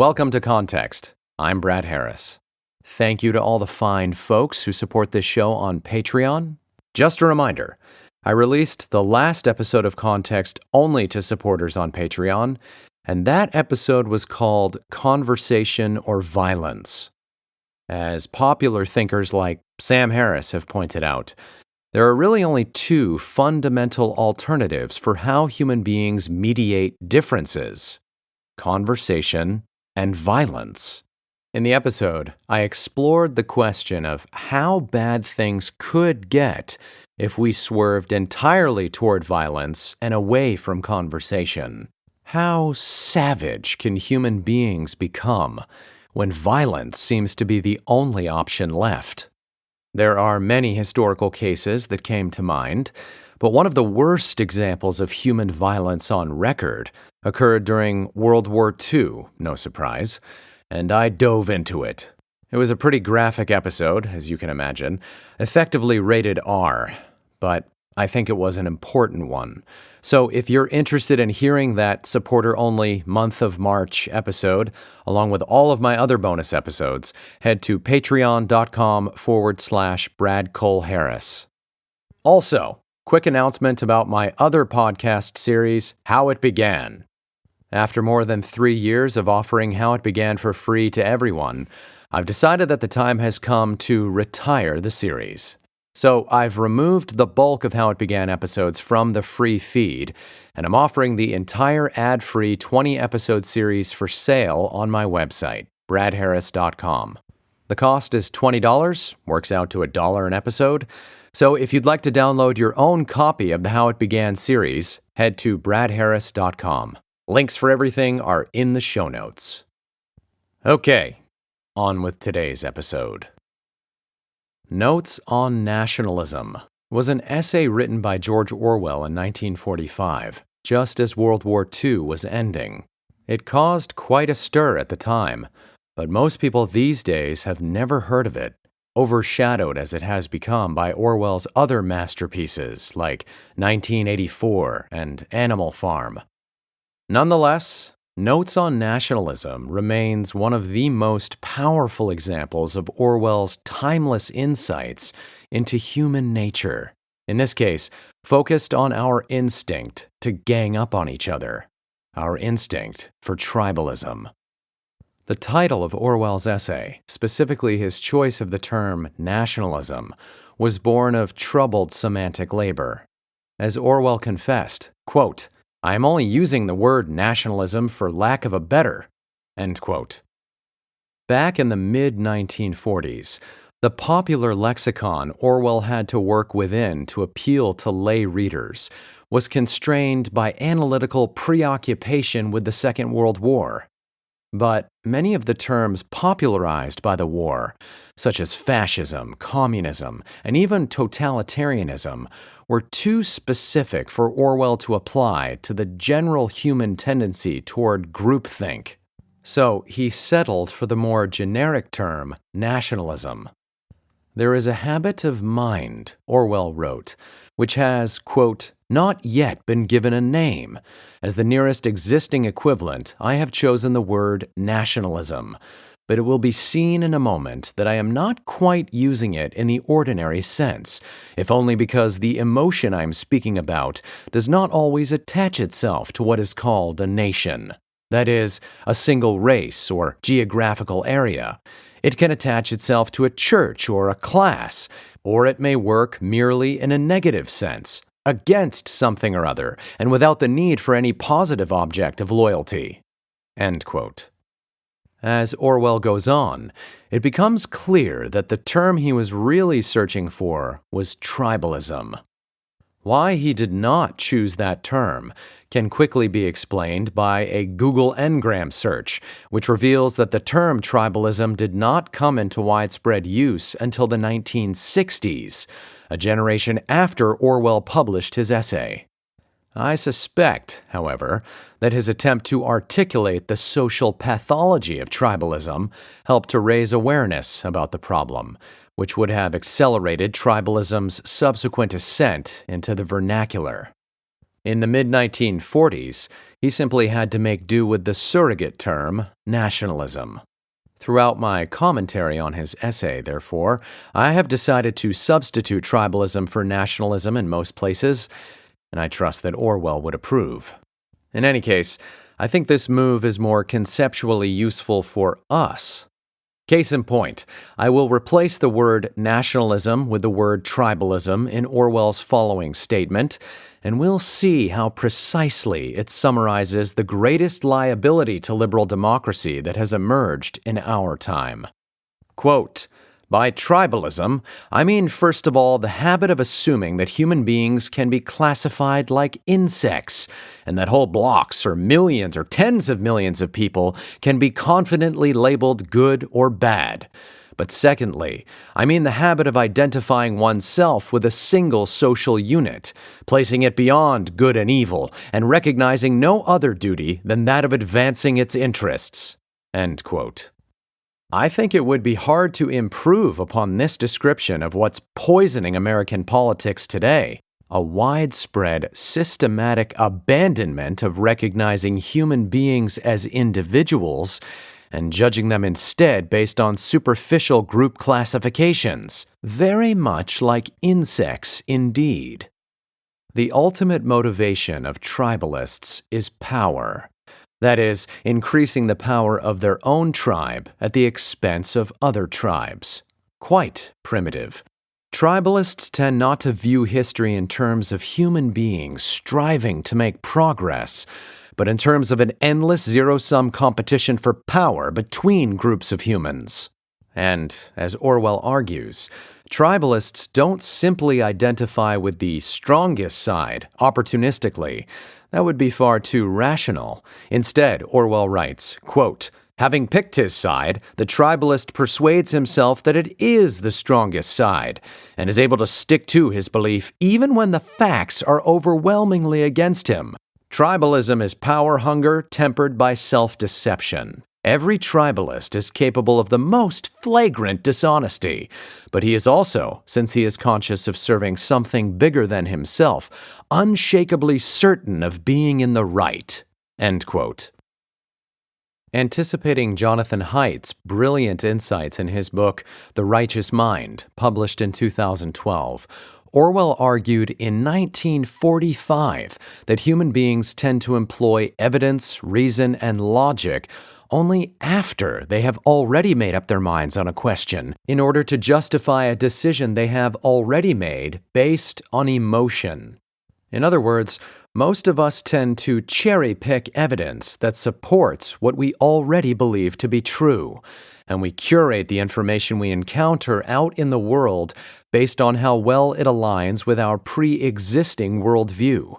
Welcome to Context. I'm Brad Harris. Thank you to all the fine folks who support this show on Patreon. Just a reminder, I released the last episode of Context only to supporters on Patreon, and that episode was called Conversation or Violence. As popular thinkers like Sam Harris have pointed out, there are really only two fundamental alternatives for how human beings mediate differences: conversation and violence. In the episode, I explored the question of how bad things could get if we swerved entirely toward violence and away from conversation. How savage can human beings become when violence seems to be the only option left? There are many historical cases that came to mind, but one of the worst examples of human violence on record occurred during World War II, no surprise, and I dove into it. It was a pretty graphic episode, as you can imagine, effectively rated R, but I think it was an important one. So if you're interested in hearing that supporter-only month of March episode, along with all of my other bonus episodes, head to patreon.com/Brad Cole Harris. Also, quick announcement about my other podcast series, How It Began. After more than 3 years of offering How It Began for free to everyone, I've decided that the time has come to retire the series. So I've removed the bulk of How It Began episodes from the free feed, and I'm offering the entire ad-free 20-episode series for sale on my website, bradharris.com. The cost is $20, works out to $1 an episode. So if you'd like to download your own copy of the How It Began series, head to bradharris.com. Links for everything are in the show notes. Okay, on with today's episode. Notes on Nationalism was an essay written by George Orwell in 1945, just as World War II was ending. It caused quite a stir at the time, but most people these days have never heard of it, overshadowed as it has become by Orwell's other masterpieces like 1984 and Animal Farm. Nonetheless, Notes on Nationalism remains one of the most powerful examples of Orwell's timeless insights into human nature, in this case, focused on our instinct to gang up on each other, our instinct for tribalism. The title of Orwell's essay, specifically his choice of the term nationalism, was born of troubled semantic labor. As Orwell confessed, quote, "I am only using the word nationalism for lack of a better," end quote. Back in the mid-1940s, the popular lexicon Orwell had to work within to appeal to lay readers was constrained by analytical preoccupation with the Second World War. But many of the terms popularized by the war, such as fascism, communism, and even totalitarianism, were too specific for Orwell to apply to the general human tendency toward groupthink. So he settled for the more generic term, nationalism. "There is a habit of mind," Orwell wrote, "which has, quote, not yet been given a name. As the nearest existing equivalent, I have chosen the word nationalism, but it will be seen in a moment that I am not quite using it in the ordinary sense, if only because the emotion I am speaking about does not always attach itself to what is called a nation. That is, a single race or geographical area. It can attach itself to a church or a class, or it may work merely in a negative sense, against something or other, and without the need for any positive object of loyalty." End quote. As Orwell goes on, it becomes clear that the term he was really searching for was tribalism. Why he did not choose that term can quickly be explained by a Google Ngram search, which reveals that the term tribalism did not come into widespread use until the 1960s, a generation after Orwell published his essay. I suspect, however, that his attempt to articulate the social pathology of tribalism helped to raise awareness about the problem, which would have accelerated tribalism's subsequent ascent into the vernacular. In the mid-1940s, He simply had to make do with the surrogate term, nationalism. Throughout my commentary on his essay, therefore, I have decided to substitute tribalism for nationalism in most places, and I trust that Orwell would approve. In any case, I think this move is more conceptually useful for us. Case in point, I will replace the word nationalism with the word tribalism in Orwell's following statement, and we'll see how precisely it summarizes the greatest liability to liberal democracy that has emerged in our time. Quote, "By tribalism, I mean first of all the habit of assuming that human beings can be classified like insects, and that whole blocks or millions or tens of millions of people can be confidently labeled good or bad. But secondly, I mean the habit of identifying oneself with a single social unit, placing it beyond good and evil, and recognizing no other duty than that of advancing its interests." End quote. I think it would be hard to improve upon this description of what's poisoning American politics today, a widespread, systematic abandonment of recognizing human beings as individuals and judging them instead based on superficial group classifications, very much like insects indeed. The ultimate motivation of tribalists is power. That is, increasing the power of their own tribe at the expense of other tribes. Quite primitive. Tribalists tend not to view history in terms of human beings striving to make progress, but in terms of an endless zero-sum competition for power between groups of humans. And, as Orwell argues, tribalists don't simply identify with the strongest side, opportunistically. That would be far too rational. Instead, Orwell writes, quote, "Having picked his side, the tribalist persuades himself that it is the strongest side, and is able to stick to his belief even when the facts are overwhelmingly against him. Tribalism is power hunger tempered by self-deception. Every tribalist is capable of the most flagrant dishonesty, but he is also, since he is conscious of serving something bigger than himself, unshakably certain of being in the right." End quote. Anticipating Jonathan Haidt's brilliant insights in his book, The Righteous Mind, published in 2012, Orwell argued in 1945 that human beings tend to employ evidence, reason, and logic only after they have already made up their minds on a question, in order to justify a decision they have already made based on emotion. In other words, most of us tend to cherry-pick evidence that supports what we already believe to be true, and we curate the information we encounter out in the world based on how well it aligns with our pre-existing worldview.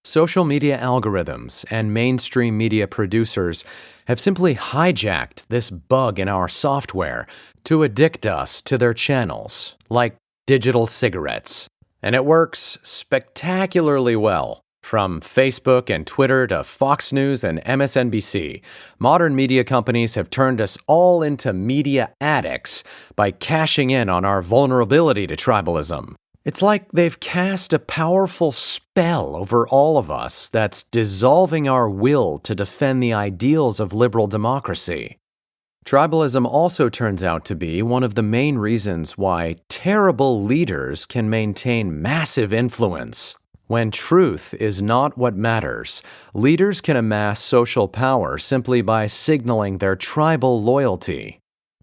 Social media algorithms and mainstream media producers have simply hijacked this bug in our software to addict us to their channels, like digital cigarettes. And it works spectacularly well. From Facebook and Twitter to Fox News and MSNBC, modern media companies have turned us all into media addicts by cashing in on our vulnerability to tribalism. It's like they've cast a powerful spell over all of us that's dissolving our will to defend the ideals of liberal democracy. Tribalism also turns out to be one of the main reasons why terrible leaders can maintain massive influence. When truth is not what matters, leaders can amass social power simply by signaling their tribal loyalty.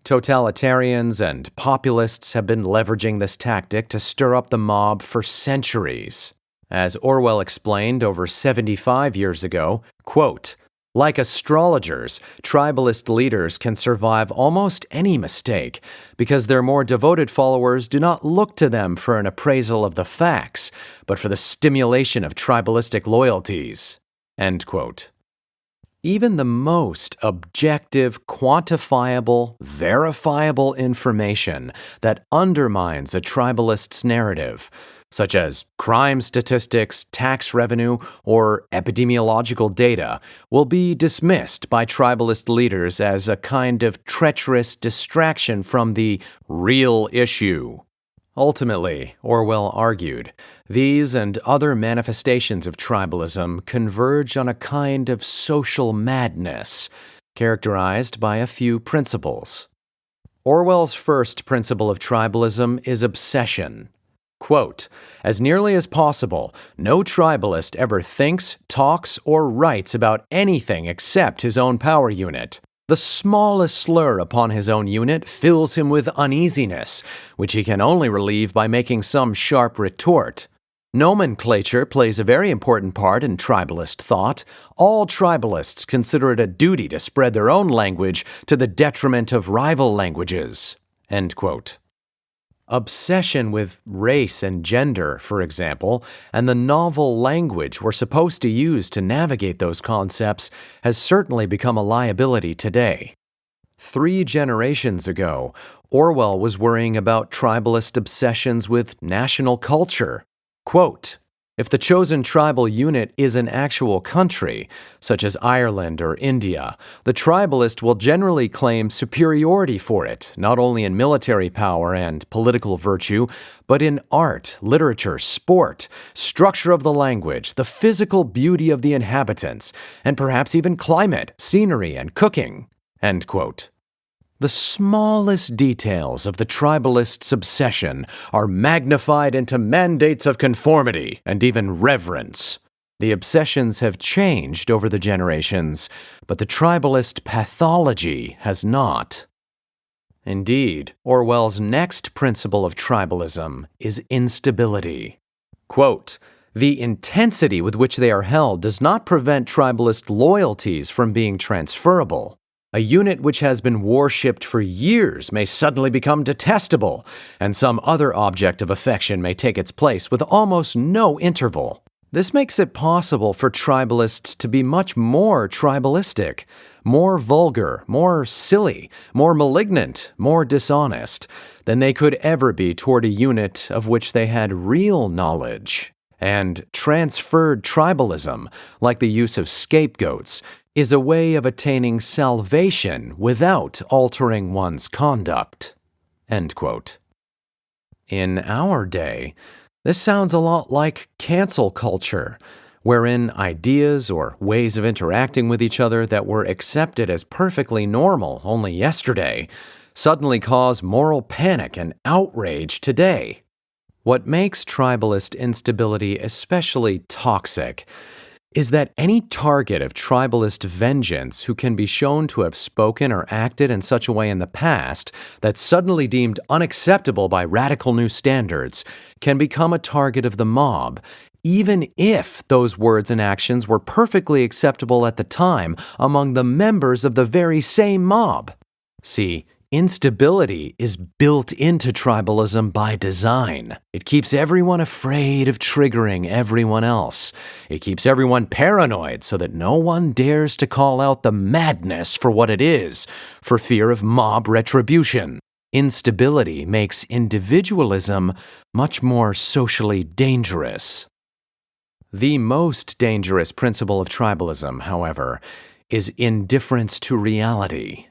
Totalitarians and populists have been leveraging this tactic to stir up the mob for centuries. As Orwell explained over 75 years ago, quote, "Like astrologers, tribalist leaders can survive almost any mistake because their more devoted followers do not look to them for an appraisal of the facts, but for the stimulation of tribalistic loyalties." End quote. Even the most objective, quantifiable, verifiable information that undermines a tribalist's narrative, such as crime statistics, tax revenue, or epidemiological data, will be dismissed by tribalist leaders as a kind of treacherous distraction from the real issue. Ultimately, Orwell argued, these and other manifestations of tribalism converge on a kind of social madness, characterized by a few principles. Orwell's first principle of tribalism is obsession. Quote, as nearly as possible, no tribalist ever thinks, talks, or writes about anything except his own power unit. The smallest slur upon his own unit fills him with uneasiness, which he can only relieve by making some sharp retort. Nomenclature plays a very important part in tribalist thought. All tribalists consider it a duty to spread their own language to the detriment of rival languages. End quote. Obsession with race and gender, for example, and the novel language we're supposed to use to navigate those concepts has certainly become a liability today. 3 generations ago, Orwell was worrying about tribalist obsessions with national culture. Quote, if the chosen tribal unit is an actual country, such as Ireland or India, the tribalist will generally claim superiority for it, not only in military power and political virtue, but in art, literature, sport, structure of the language, the physical beauty of the inhabitants, and perhaps even climate, scenery, and cooking. End quote. The smallest details of the tribalist's obsession are magnified into mandates of conformity and even reverence. The obsessions have changed over the generations, but the tribalist pathology has not. Indeed, Orwell's next principle of tribalism is instability. Quote, the intensity with which they are held does not prevent tribalist loyalties from being transferable. A unit which has been worshipped for years may suddenly become detestable, and some other object of affection may take its place with almost no interval. This makes it possible for tribalists to be much more tribalistic, more vulgar, more silly, more malignant, more dishonest than they could ever be toward a unit of which they had real knowledge. And transferred tribalism, like the use of scapegoats, is a way of attaining salvation without altering one's conduct. End quote. In our day, this sounds a lot like cancel culture, wherein ideas or ways of interacting with each other that were accepted as perfectly normal only yesterday suddenly cause moral panic and outrage today. What makes tribalist instability especially toxic is that any target of tribalist vengeance who can be shown to have spoken or acted in such a way in the past that's suddenly deemed unacceptable by radical new standards can become a target of the mob, even if those words and actions were perfectly acceptable at the time among the members of the very same mob. See, instability is built into tribalism by design. It keeps everyone afraid of triggering everyone else. It keeps everyone paranoid so that no one dares to call out the madness for what it is, for fear of mob retribution. Instability makes individualism much more socially dangerous. The most dangerous principle of tribalism, however, is indifference to reality.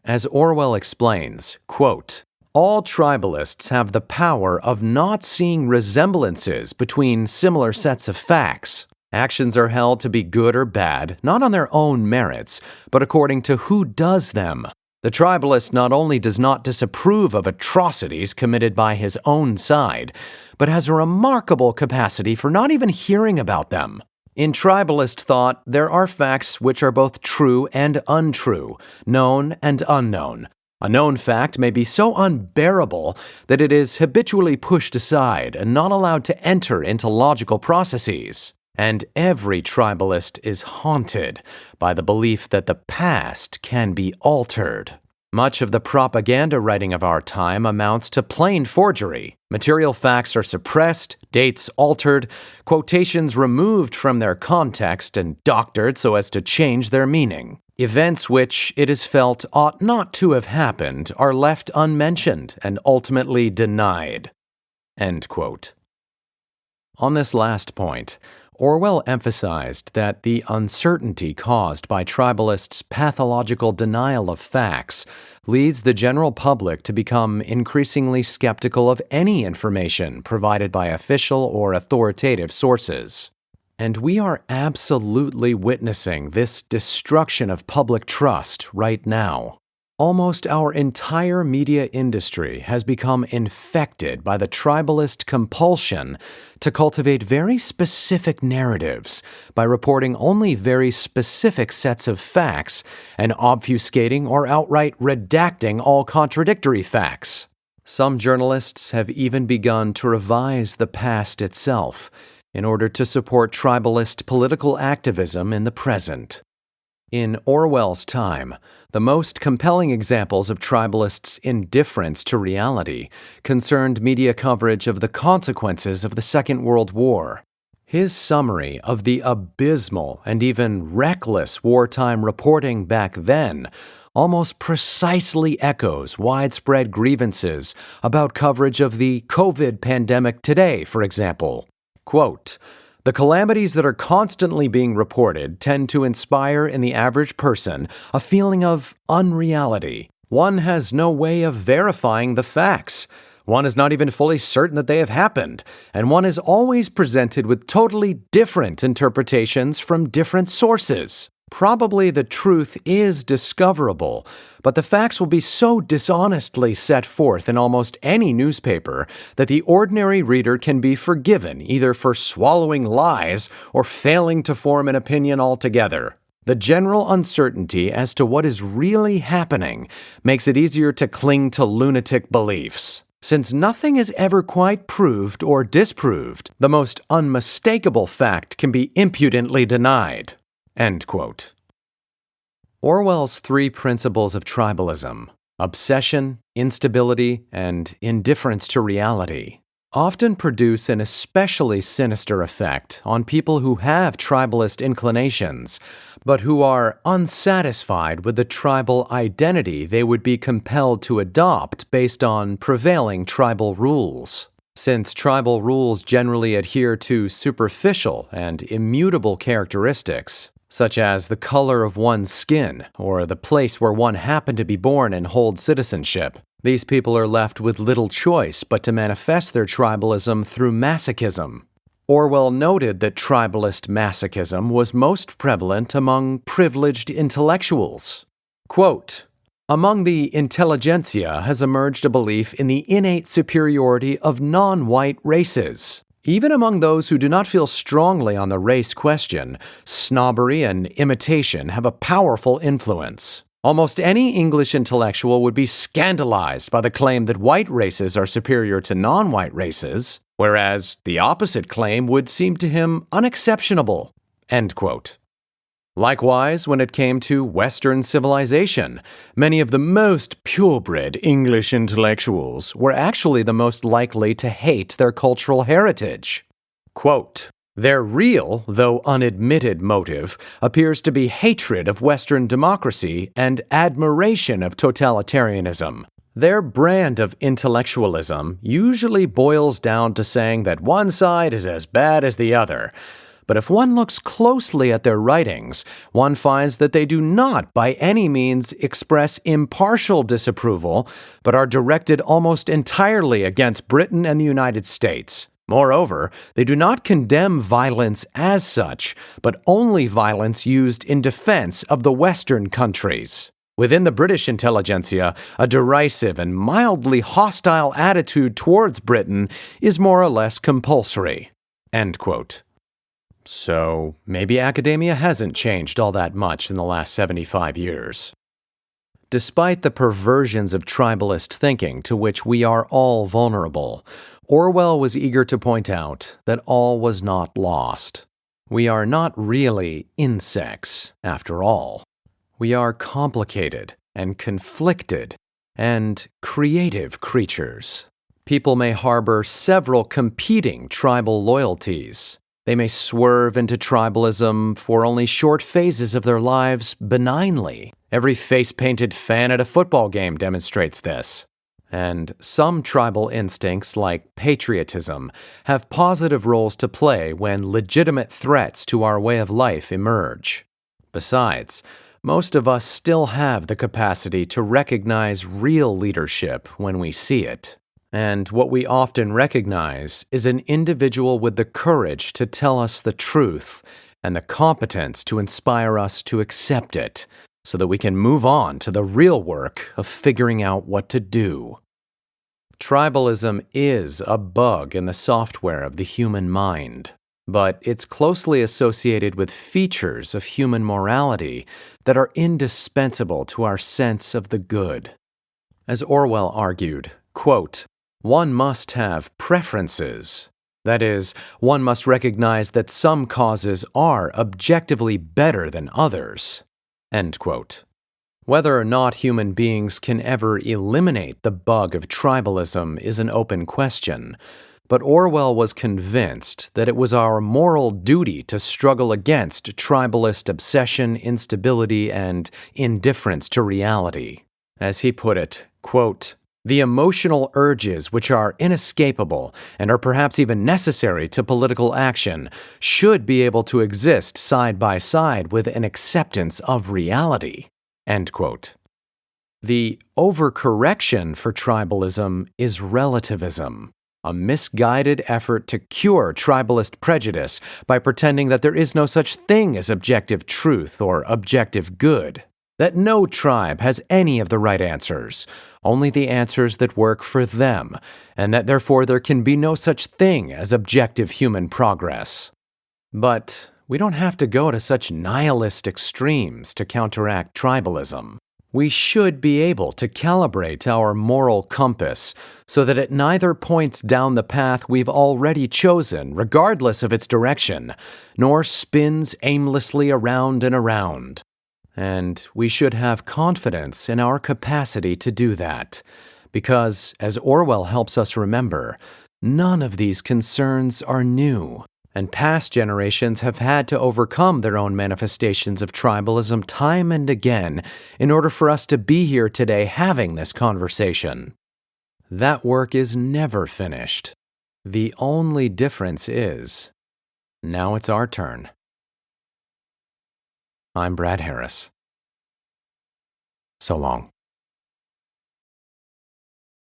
As Orwell explains, quote, all tribalists have the power of not seeing resemblances between similar sets of facts. Actions are held to be good or bad, not on their own merits, but according to who does them. The tribalist not only does not disapprove of atrocities committed by his own side, but has a remarkable capacity for not even hearing about them. In tribalist thought, there are facts which are both true and untrue, known and unknown. A known fact may be so unbearable that it is habitually pushed aside and not allowed to enter into logical processes. And every tribalist is haunted by the belief that the past can be altered. Much of the propaganda writing of our time amounts to plain forgery. Material facts are suppressed, dates altered, quotations removed from their context and doctored so as to change their meaning. Events which, it is felt, ought not to have happened are left unmentioned and ultimately denied. End quote. On this last point, Orwell emphasized that the uncertainty caused by tribalists' pathological denial of facts leads the general public to become increasingly skeptical of any information provided by official or authoritative sources. And we are absolutely witnessing this destruction of public trust right now. Almost our entire media industry has become infected by the tribalist compulsion to cultivate very specific narratives by reporting only very specific sets of facts and obfuscating or outright redacting all contradictory facts. Some journalists have even begun to revise the past itself in order to support tribalist political activism in the present. In Orwell's time, the most compelling examples of tribalists' indifference to reality concerned media coverage of the consequences of the Second World War. His summary of the abysmal and even reckless wartime reporting back then almost precisely echoes widespread grievances about coverage of the COVID pandemic today, for example. Quote, "The calamities that are constantly being reported tend to inspire in the average person a feeling of unreality. One has no way of verifying the facts. One is not even fully certain that they have happened, and one is always presented with totally different interpretations from different sources. Probably the truth is discoverable, but the facts will be so dishonestly set forth in almost any newspaper that the ordinary reader can be forgiven either for swallowing lies or failing to form an opinion altogether. The general uncertainty as to what is really happening makes it easier to cling to lunatic beliefs. Since nothing is ever quite proved or disproved, the most unmistakable fact can be impudently denied." End quote. Orwell's three principles of tribalism, obsession, instability, and indifference to reality, often produce an especially sinister effect on people who have tribalist inclinations, but who are unsatisfied with the tribal identity they would be compelled to adopt based on prevailing tribal rules. Since tribal rules generally adhere to superficial and immutable characteristics, such as the color of one's skin or the place where one happened to be born and hold citizenship, these people are left with little choice but to manifest their tribalism through masochism. Orwell noted that tribalist masochism was most prevalent among privileged intellectuals. Quote, "Among the intelligentsia has emerged a belief in the innate superiority of non-white races. Even among those who do not feel strongly on the race question, snobbery and imitation have a powerful influence. Almost any English intellectual would be scandalized by the claim that white races are superior to non-white races, whereas the opposite claim would seem to him unexceptionable." End quote. Likewise, when it came to Western civilization, many of the most purebred English intellectuals were actually the most likely to hate their cultural heritage. Quote, "Their real, though unadmitted motive appears to be hatred of Western democracy and admiration of totalitarianism. Their brand of intellectualism usually boils down to saying that one side is as bad as the other. But if one looks closely at their writings, one finds that they do not by any means express impartial disapproval, but are directed almost entirely against Britain and the United States. Moreover, they do not condemn violence as such, but only violence used in defense of the Western countries. Within the British intelligentsia, a derisive and mildly hostile attitude towards Britain is more or less compulsory." End quote. So, maybe academia hasn't changed all that much in the last 75 years. Despite the perversions of tribalist thinking to which we are all vulnerable, Orwell was eager to point out that all was not lost. We are not really insects, after all. We are complicated and conflicted and creative creatures. People may harbor several competing tribal loyalties. They may swerve into tribalism for only short phases of their lives benignly. Every face-painted fan at a football game demonstrates this. And some tribal instincts, like patriotism, have positive roles to play when legitimate threats to our way of life emerge. Besides, most of us still have the capacity to recognize real leadership when we see it. And what we often recognize is an individual with the courage to tell us the truth and the competence to inspire us to accept it, so that we can move on to the real work of figuring out what to do. Tribalism is a bug in the software of the human mind, but it's closely associated with features of human morality that are indispensable to our sense of the good. As Orwell argued, quote, "One must have preferences. That is, one must recognize that some causes are objectively better than others." End quote. Whether or not human beings can ever eliminate the bug of tribalism is an open question, but Orwell was convinced that it was our moral duty to struggle against tribalist obsession, instability, and indifference to reality. As he put it, quote, "The emotional urges which are inescapable and are perhaps even necessary to political action should be able to exist side by side with an acceptance of reality." End quote. The overcorrection for tribalism is relativism, a misguided effort to cure tribalist prejudice by pretending that there is no such thing as objective truth or objective good, that no tribe has any of the right answers, only the answers that work for them, and that therefore there can be no such thing as objective human progress. But we don't have to go to such nihilist extremes to counteract tribalism. We should be able to calibrate our moral compass so that it neither points down the path we've already chosen, regardless of its direction, nor spins aimlessly around and around. And we should have confidence in our capacity to do that, because, as Orwell helps us remember, none of these concerns are new, and past generations have had to overcome their own manifestations of tribalism time and again in order for us to be here today having this conversation. That work is never finished. The only difference is, now it's our turn. I'm Brad Harris. So long.